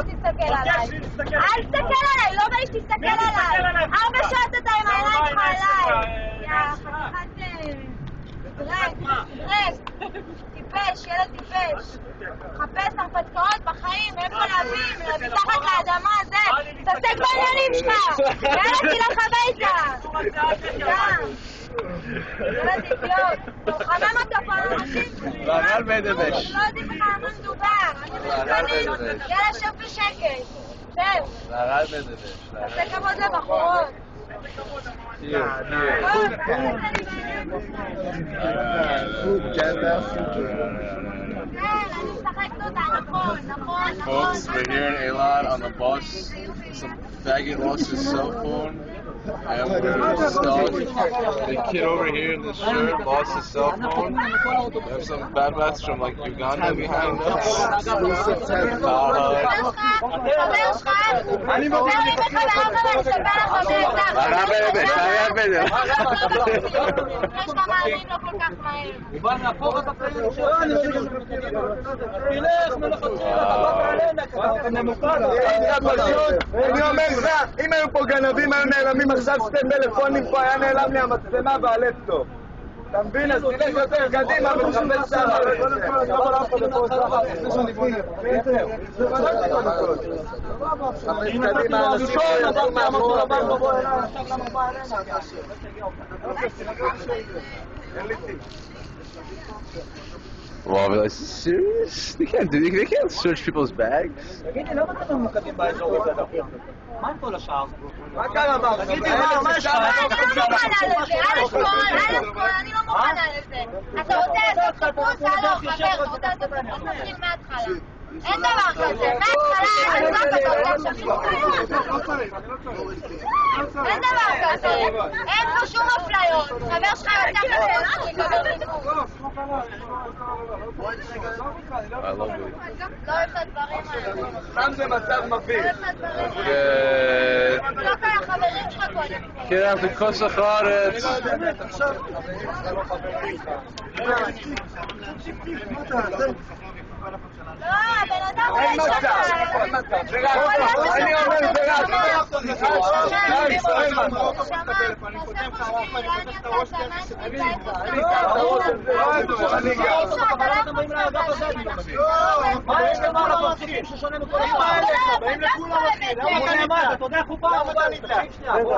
תסתכל עליי. אל תסתכל עליי, לא בא לי שתסתכל עליי. 4 שעות אתה עם העיניים שלך עליי. טיפש, ילד טיפש. חפש הרפתקאות בחיים, איפה להבין, מתחת לאדמה, זה. תעסק בעניינים שלך. יאללה, תלך הביתה. ילד אידיוט. חמם אותו פה, לא מבין? ועגל בדבש. לא יודעים בכלל מה מדובר. יאללה, שב בשקט. שב. ועגל בדבש. תעשה כבוד לבחורות. Folks, we're here in Eilat on the bus. Some faggot lost his cell phone, and we're stuck. The kid over here in the shirt lost his cell phone. We have some bad rats from like Uganda behind us. אני אומר לך, אם היו פה גנבים היו נעלמים עכשיו 2 טלפונים פה, היה נעלם לי המצלמה והלפטופ. אתה מבין? אז תלך יותר קדימה ותחפש שם. קדימה, אנשים פה יצאו מאחורה. Well, like, serious? They can't search people's bags. מה קרה מה? תגידי, מה יש לך? אני לא מוכנה לזה. אתה רוצה לעשות חיפוש? לא, חבר, אתה רוצה לעשות חיפוש? נתחיל מההתחלה. אין דבר כזה, מההתחלה, אתה רוצה עכשיו חיפוש. אין דבר כזה, אין פה שום אפליות. חבר שלך יוצא כזה, שיקבל חיפוש. לא אוהב את הדברים האלה. שם זה מצב מביך. לא קרה חברים שלך קודם. כן, בקוס החורץ. לא, הבן אדם אין מצב, אין מצב. אני אומר זה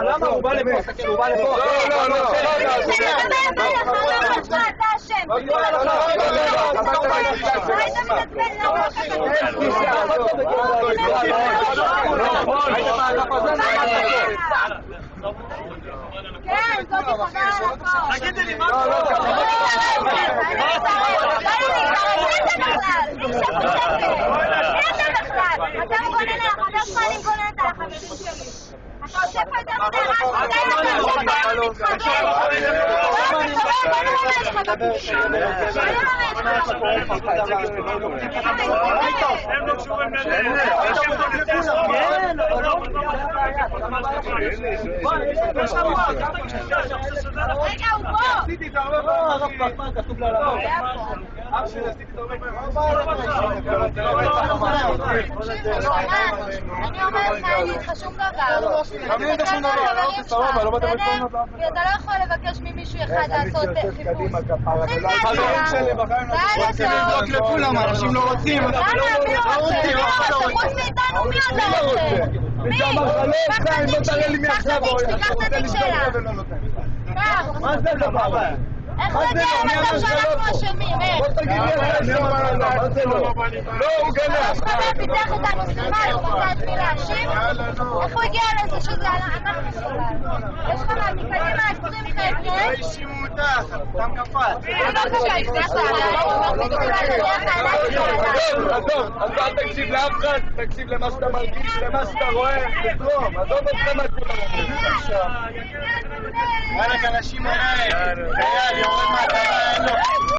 למה הוא בא לפה? הוא בא לפה? כן, זאת חבר על הכל. תגידי לי, מה זה? אתה מגונן על החבר שלך, אני מגוננת על החברים שלי. אתה עושה פה יותר מדי רעש, אתה הם לא קשורים רגע, הוא פה! עשיתי את הרבה פעמים. כתוב לה לבוא. אח שלי עשיתי את הרבה פעמים. אני אומרת לך, אין לך שום דבר. אני אין שום דבר, לא רוצה סבבה, לא בטח בטח בטח. כי אתה לא יכול לבקש ממישהו אחד לעשות חיפוש. חברים שלי בחיים לא לבדוק לכולם, אנשים לא רוצים. חוץ מאיתנו, מי עוד לא רוצה? מי? בוא תראה לי מי עכשיו תיקח את התיק שלה. מה זה הדבר? איך הוא הגיע למצב שאנחנו אשמים? בוא תגיד לי מה זה לא? לא, הוא גנב. פיתח את המשימה, הוא מצא את מי להאשים? איך הוא הגיע לזה שזה אנחנו שלנו? יש לך מקדימה 20 חבר'ה? האשימו אותך, סתם קפץ. בבקשה, הצלחת עזוב, אז אל תקשיב לאף אחד, תקשיב למה שאתה מרגיש, למה שאתה רואה, תתרום, עזוב אותך מה כולם אומרים. וואלק אנשים עליי, יורד מהטבע,